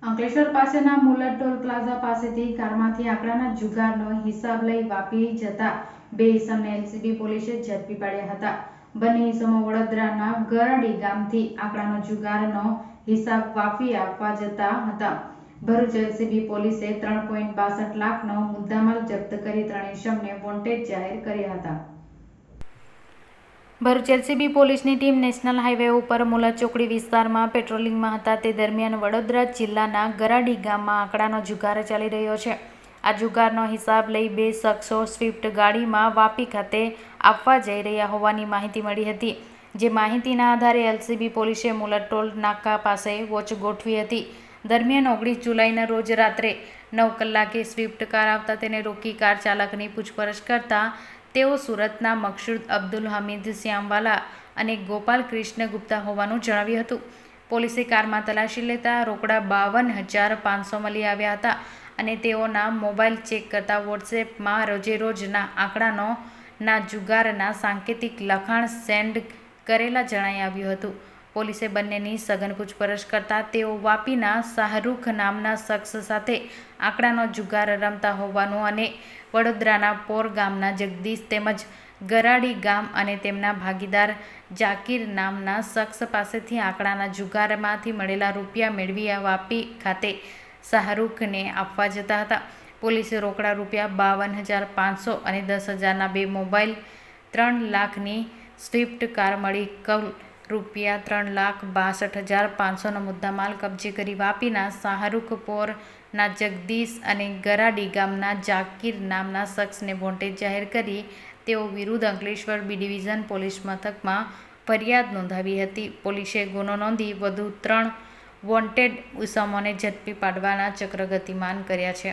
અંકલેશ્વર પાસેના મુલત toll plaza પાસેથી કારમાંથી આંકડાના જુગારનો હિસાબ લઈ વાપી જતા બે ઇસમને એલસીબી પોલીસે ઝડપી પાડ્યા હતા. બંને ઇસમો વડોદરાના ગરાડી ગામથી આંકડાનો જુગારનો હિસાબ વાપી આપવા જતા હતા. ભરૂચ એલસીબી પોલીસે 3.62 લાખનો મુદ્દામાલ જપ્ત કરી 3 ઇસમને વોન્ટેડ જાહેર કર્યા હતા. ભરૂચ એલસીબી પોલીસની ટીમ નેશનલ હાઈવે ઉપર મુલત ચોકડી વિસ્તારમાં પેટ્રોલિંગમાં હતા. તે દરમિયાન વડોદરા જિલ્લાના ગરાડી ગામમાં આંકડાનો જુગાર ચાલી રહ્યો છે. આ જુગારનો હિસાબ લઈ બે શખ્સો સ્વિફ્ટ ગાડીમાં વાપી ખાતે આપવા જઈ રહ્યા હોવાની માહિતી મળી હતી. જે માહિતીના આધારે એલસીબી પોલીસે મુલત ટોલ નાકા પાસે વોચ ગોઠવી હતી. દરમિયાન 19 જુલાઈના રોજ રાત્રે 9 કલાકે સ્વિફ્ટ કાર આવતા તેને રોકી કાર ચાલકની પૂછપરછ કરતા તેઓ સુરતના મકસૂદ અબ્દુલ હમીદ શ્યામવાલા અને ગોપાલ કૃષ્ણ ગુપ્તા હોવાનું જણાવ્યું હતું. પોલીસે કારમાં તલાશી લેતા રોકડા 52,500 મળી આવ્યા હતા અને તેઓના મોબાઈલ ચેક કરતા વોટ્સએપમાં રોજેરોજના આંકડાના જુગારના સાંકેતિક લખાણ સેન્ડ કરેલા જણાઈ આવ્યું હતું. પોલીસે બંનેની સઘન પૂછપરછ કરતા તેઓ વાપીના શાહરૂખ નામના શખ્સ સાથે આંકડાનો જુગાર રમતા હોવાનું અને વડોદરાના પોર ગામના જગદીશ તેમજ ગરાડી ગામ અને તેમના ભાગીદાર જાકીર નામના શખ્સ પાસેથી આંકડાના જુગારમાંથી મળેલા રૂપિયા મેળવી વાપી ખાતે શાહરૂખને આપવા જતા હતા. પોલીસે રોકડા રૂપિયા 52,500 અને 10,000ના બે મોબાઈલ 3 લાખની સ્વિફ્ટ કાર મળી કુલ રૂપિયા 3,62,500નો મુદ્દામાલ કબજે કરી વાપીના શાહરૂખ, પોરના જગદીશ અને ગરાડી ગામના જાકીર નામના શખ્સને વોન્ટેડ જાહેર કરી તેઓ વિરુદ્ધ અંકલેશ્વર બી ડિવિઝન પોલીસ મથકમાં ફરિયાદ નોંધાવી હતી. પોલીસે ગુનો નોંધી વધુ 3 વોન્ટેડ ઇસમોને ઝડપી પાડવાના ચક્ર ગતિમાન કર્યા છે.